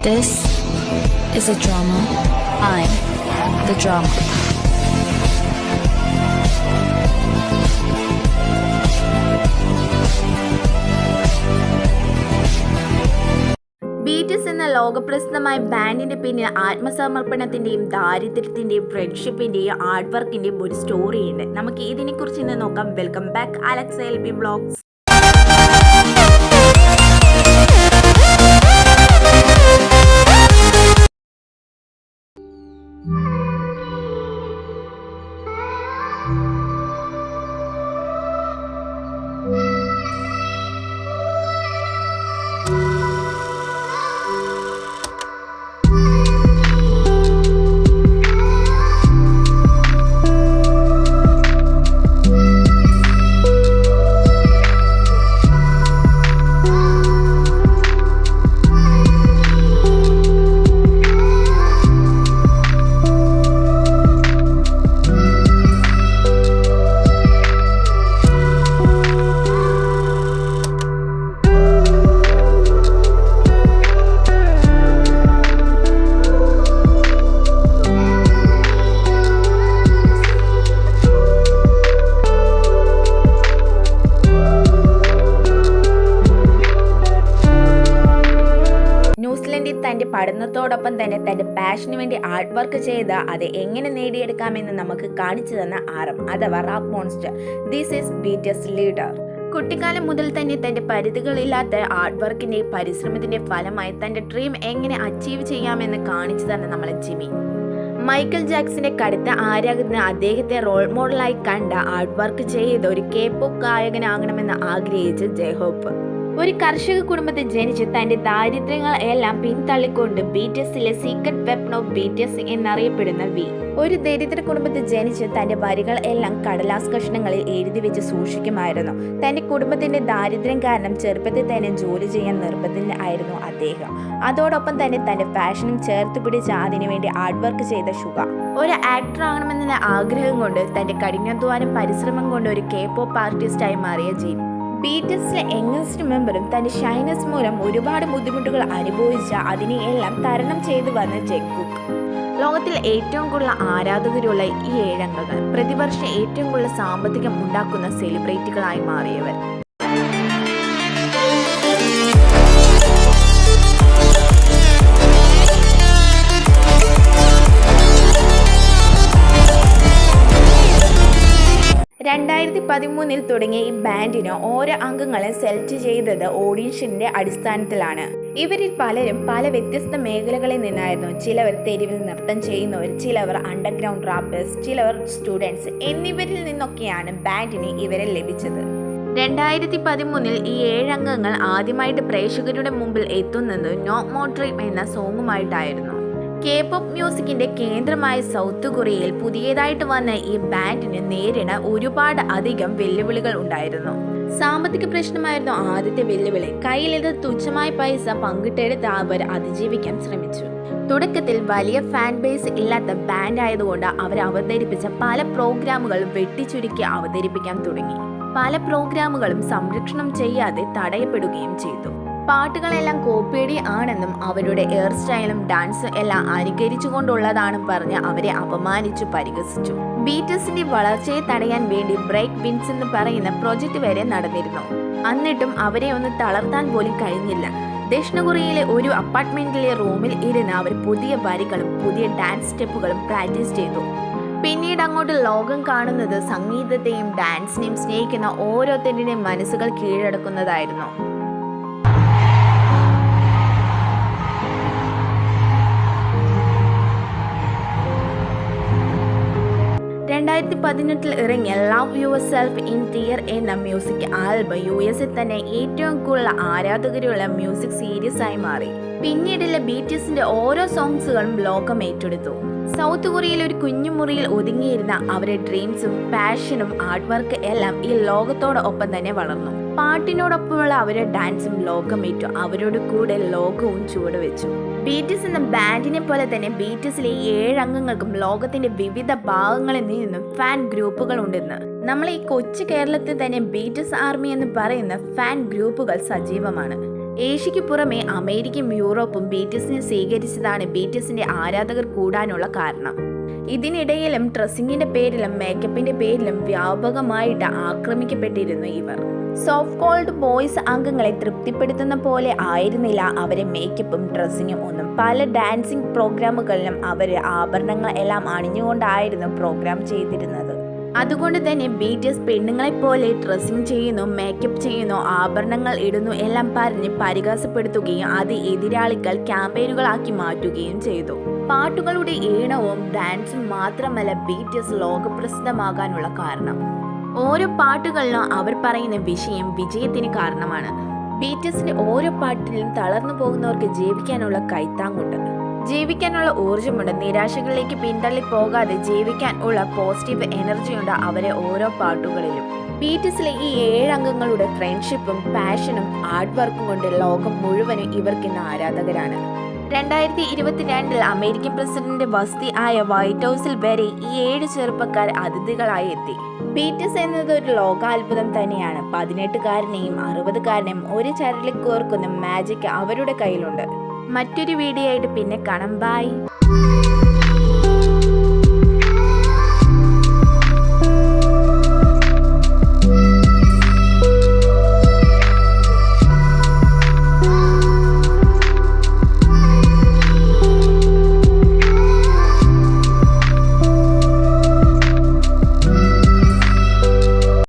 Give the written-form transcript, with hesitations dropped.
This is a drama. I'm the drama. BTS എന്ന ലോകപ്രസിദ്ധമായ ബാൻഡിന്റെ പിന്നിൽ ആത്മസമർപ്പണത്തിന്റെയും ദാരിദ്ര്യത്തിന്റെയും ഫ്രണ്ട്ഷിപ്പിന്റെയും art വർക്കിന്റെയും ഒരു സ്റ്റോറിയുണ്ട്. നമുക്ക് ഇതിനെക്കുറിച്ച് ഇന്ന് നോക്കാം. Welcome back Alex LB vlogs. തന്റെ പഠനത്തോടൊപ്പം തന്നെ തന്റെ പാഷന് വേണ്ടി ആർട്ട് വർക്ക് ചെയ്ത് അത് എങ്ങനെ നേടിയെടുക്കാമെന്ന് നമുക്ക് കാണിച്ചു തന്ന ആരം അഥവാ rap monster. This is BTS leader. കുട്ടിക്കാലം മുതൽ തന്നെ തന്റെ പരിധികളില്ലാത്ത ആർട്ട് വർക്കിന്റെ പരിശ്രമത്തിന്റെ ഫലമായി തന്റെ ഡ്രീം എങ്ങനെ അച്ചീവ് ചെയ്യാമെന്ന് കാണിച്ചു തന്ന നമ്മളെ ജിമ്മി. മൈക്കൽ ജാക്സന്റെ കടുത്ത ആരാധന അദ്ദേഹത്തെ റോൾ മോഡലായി കണ്ട ആർട്ട് വർക്ക് ചെയ്ത് ഒരു കേപോപ്പ് ഗായകനാകണമെന്ന് ആഗ്രഹിച്ച ജെഹോപ്പ്. ഒരു കർഷക കുടുംബത്തിൽ ജനിച്ച് തന്റെ ദാരിദ്ര്യങ്ങൾ എല്ലാം പിന്തള്ളിക്കൊണ്ട് ബിടിഎസിലെ സീക്രട്ട് വെപ്പൺ ഓഫ് ബിടിഎസ് എന്നറിയപ്പെടുന്ന വി. ഒരു ദരിദ്ര കുടുംബത്തിൽ ജനിച്ച് തന്റെ വരികൾ എല്ലാം കടലാസ് കഷ്ണങ്ങളിൽ എഴുതി വെച്ച് സൂക്ഷിക്കുമായിരുന്നു. തന്റെ കുടുംബത്തിന്റെ ദാരിദ്ര്യം കാരണം ചെറുപ്പത്തിൽ തന്നെ ജോലി ചെയ്യാൻ നിർബന്ധിതനായിരുന്നു അദ്ദേഹം. അതോടൊപ്പം തന്നെ തന്റെ ഫാഷനും ചേർത്ത് പിടിച്ച് അതിനുവേണ്ടി ആർട്ട് വർക്ക് ചെയ്ത ഷുഗ. ഒരു ആക്ടർ ആകണമെന്നുള്ള ആഗ്രഹം കൊണ്ട് തന്റെ കഠിനാധ്വാനം പരിശ്രമം കൊണ്ട് ഒരു കേപോപ്പ് ആർട്ടിസ്റ്റായി മാറിയ ജീൻ. ബിടിഎസിലെ യങ്ങസ്റ്റ് മെമ്പറും തന്റെ ഷൈനസ് മൂലം ഒരുപാട് ബുദ്ധിമുട്ടുകൾ അനുഭവിച്ച അതിനെയെല്ലാം തരണം ചെയ്തു വന്ന ജങ്കുക്ക്. ലോകത്തിൽ ഏറ്റവും കൂടുതൽ ആരാധകരുള്ള ഈ 7 അംഗങ്ങൾ പ്രതിവർഷം ഏറ്റവും കൂടുതൽ സാമ്പത്തികം ഉണ്ടാക്കുന്ന സെലിബ്രിറ്റികളായി മാറിയവർ. ൽ തുടങ്ങിയ ഈ ബാൻഡിന് ഓരോ അംഗങ്ങളെ സെലക്ട് ചെയ്തത് ഓഡീഷന്റെ അടിസ്ഥാനത്തിലാണ്. ഇവരിൽ പലരും പല വ്യത്യസ്ത മേഖലകളിൽ നിന്നായിരുന്നു. ചിലവർ തെരുവിൽ നൃത്തം ചെയ്യുന്നവർ, ചിലവർ അണ്ടർഗ്രൗണ്ട് റാപ്പേഴ്സ്, ചിലവർ സ്റ്റുഡൻസ് എന്നിവരിൽ നിന്നൊക്കെയാണ് ബാൻഡിന് ഇവരെ ലഭിച്ചത്. 2013 ഈ 7 അംഗങ്ങൾ ആദ്യമായിട്ട് പ്രേക്ഷകരുടെ മുമ്പിൽ എത്തുന്നത് നോ മോർ ഡ്രീം എന്ന സോങ്ങുമായിട്ടായിരുന്നു. കേപോപ്പ് മ്യൂസിക്കിന്റെ കേന്ദ്രമായ സൗത്ത് കൊറിയയിൽ പുതിയതായിട്ട് വന്ന ഈ ബാൻഡിന് നേരിട ഒരുപാട് അധികം വെല്ലുവിളികൾ ഉണ്ടായിരുന്നു. സാമ്പത്തിക പ്രശ്നമായിരുന്നു ആദ്യത്തെ വെല്ലുവിളി. കയ്യിലിത് തുച്ഛമായ പൈസ പങ്കിട്ടെടുത്ത് അവർ അതിജീവിക്കാൻ ശ്രമിച്ചു. തുടക്കത്തിൽ വലിയ ഫാൻ ബേസ് ഇല്ലാത്ത ബാൻഡ് ആയതുകൊണ്ട് അവർ അവതരിപ്പിച്ച പല പ്രോഗ്രാമുകളും വെട്ടിച്ചുരുക്കി അവതരിപ്പിക്കാൻ തുടങ്ങി. പല പ്രോഗ്രാമുകളും സംരക്ഷണം ചെയ്യാതെ തടയപ്പെടുകയും ചെയ്തു. പാട്ടുകളെല്ലാം കോപ്പിയടി ആണെന്നും അവരുടെ ഹെയർ സ്റ്റൈലും ഡാൻസും എല്ലാം അനുകരിച്ചുകൊണ്ടുള്ളതാണെന്നും പറഞ്ഞ് അവരെ അപമാനിച്ചു പരിഹസിച്ചു. ബിടിഎസിന്റെ വളർച്ചയെ തടയാൻ വേണ്ടി ബ്രേക്ക് ബിൻസ് എന്ന് പറയുന്ന പ്രൊജക്ട് വരെ നടന്നിരുന്നു. എന്നിട്ടും അവരെ ഒന്ന് തളർത്താൻ പോലും കഴിഞ്ഞില്ല. ദക്ഷിണ കൊറിയയിലെ ഒരു അപ്പാർട്ട്മെന്റിലെ റൂമിൽ ഇരുന്ന് അവർ പുതിയ വരികളും പുതിയ ഡാൻസ് സ്റ്റെപ്പുകളും പ്രാക്ടീസ് ചെയ്തു. പിന്നീട് അങ്ങോട്ട് ലോകം കാണുന്നത് സംഗീതത്തെയും ഡാൻസിനെയും സ്നേഹിക്കുന്ന ഓരോരുത്തരുടെയും മനസ്സുകൾ കീഴടക്കുന്നതായിരുന്നു. 2018 ഇറങ്ങിയ love your self in tear എന്ന മ്യൂസിക് ആൽബം യുഎസിൽ തന്നെ ഏറ്റവും കൂടുതൽ ആരാധകരുള്ള മ്യൂസിക് സീരീസ് ആയി മാറി. പിന്നീടുള്ള ബിടിഎസിന്റെ ഓരോ സോങ്സുകളും ലോകം ഏറ്റെടുത്തു. സൗത്ത് കൊറിയയിൽ ഒരു കുഞ്ഞു മുറിയിൽ ഒതുങ്ങിയിരുന്ന അവരുടെ ഡ്രീംസും പാഷനും ആർട്ട് വർക്ക് എല്ലാം ഈ ലോകത്തോടൊപ്പം തന്നെ വളർന്നു. പാട്ടിനോടൊപ്പമുള്ള അവരുടെ ഡാൻസും ലോകമേറ്റു. അവരോട് കൂടെ ലോകവും ചുവടുവെച്ചു. ബിടിഎസ് എന്ന ബാൻഡിനെ പോലെ തന്നെ ബിടിഎസിലെ 7 അംഗങ്ങൾക്കും ലോകത്തിന്റെ വിവിധ ഭാഗങ്ങളിൽ നിന്നും ഫാൻ ഗ്രൂപ്പുകൾ ഉണ്ടെന്ന്. നമ്മൾ ഈ കൊച്ചു കേരളത്തിൽ തന്നെ ബിടിഎസ് ആർമി എന്ന് പറയുന്ന ഫാൻ ഗ്രൂപ്പുകൾ സജീവമാണ്. ഏഷ്യയ്ക്ക് പുറമെ അമേരിക്കയും യൂറോപ്പും BTSനെ സ്വീകരിച്ചതാണ് BTSന്റെ ആരാധകർ കൂടാനുള്ള കാരണം. ഇതിനിടയിലും ഡ്രസ്സിങ്ങിന്റെ പേരിലും മേക്കപ്പിന്റെ പേരിലും വ്യാപകമായിട്ട് ആക്രമിക്കപ്പെട്ടിരുന്നു ഇവർ. സോഫ്റ്റ് കോൾഡ് ബോയ്സ് അംഗങ്ങളെ തൃപ്തിപ്പെടുത്തുന്ന പോലെ ആയിരുന്നില്ല അവരെ മേക്കപ്പും ഡ്രസ്സിങ്ങും ഒന്നും. പല ഡാൻസിങ് പ്രോഗ്രാമുകളിലും അവർ ആഭരണങ്ങൾ എല്ലാം അണിഞ്ഞുകൊണ്ടായിരുന്നു പ്രോഗ്രാം ചെയ്തിരുന്നത്. അതുകൊണ്ട് തന്നെ BTS പെണ്ണുങ്ങളെപ്പോലെ ഡ്രസ്സിങ് ചെയ്യുന്നു, മേക്കപ്പ് ചെയ്യുന്നു, ആഭരണങ്ങൾ ഇടുന്നു എല്ലാം പറഞ്ഞ് പരിഹാസപ്പെടുത്തുകയും അത് എതിരാളികൾ ക്യാമ്പയിനുകളാക്കി മാറ്റുകയും ചെയ്തു. പാട്ടുകളുടെ ഈണവും ഡാൻസും മാത്രമല്ല BTS ലോകപ്രസിദ്ധമാകാനുള്ള കാരണം. ഓരോ പാട്ടുകളിലും അവർ പറയുന്ന വിഷയം വിജയത്തിന് കാരണമാണ്. BTSന്റെ ഓരോ പാട്ടിലും തളർന്നു പോകുന്നവർക്ക് ജീവിക്കാനുള്ള കൈത്താങ്ങുണ്ട്, ജീവിക്കാനുള്ള ഊർജ്ജമുണ്ട്, നിരാശകളിലേക്ക് പിന്തള്ളി പോകാതെ ജീവിക്കാൻ ഉള്ള പോസിറ്റീവ് എനർജിയുണ്ട് അവരെ ഓരോ പാട്ടുകളിലും. BTSലെ ഈ 7 അംഗങ്ങളുടെ ഫ്രണ്ട്ഷിപ്പും പാഷനും ആർട്ട് വർക്കും കൊണ്ട് ലോകം മുഴുവനും ഇവർക്കിന്ന് ആരാധകരാണ്. 2022 അമേരിക്കൻ പ്രസിഡന്റ് വസതി ആയ വൈറ്റ് ഹൗസിൽ വരെ ഈ 7 ചെറുപ്പക്കാർ അതിഥികളായി എത്തി. BTS എന്നത് ഒരു ലോകാത്ഭുതം തന്നെയാണ്. 18കാരനെയും 60കാരനെയും ഒരു ചരലിൽ കോർക്കുന്ന മാജിക് അവരുടെ കയ്യിലുണ്ട്. മറ്റൊരു വീഡിയോ ആയിട്ട് പിന്നെ കാണാം. ബൈ.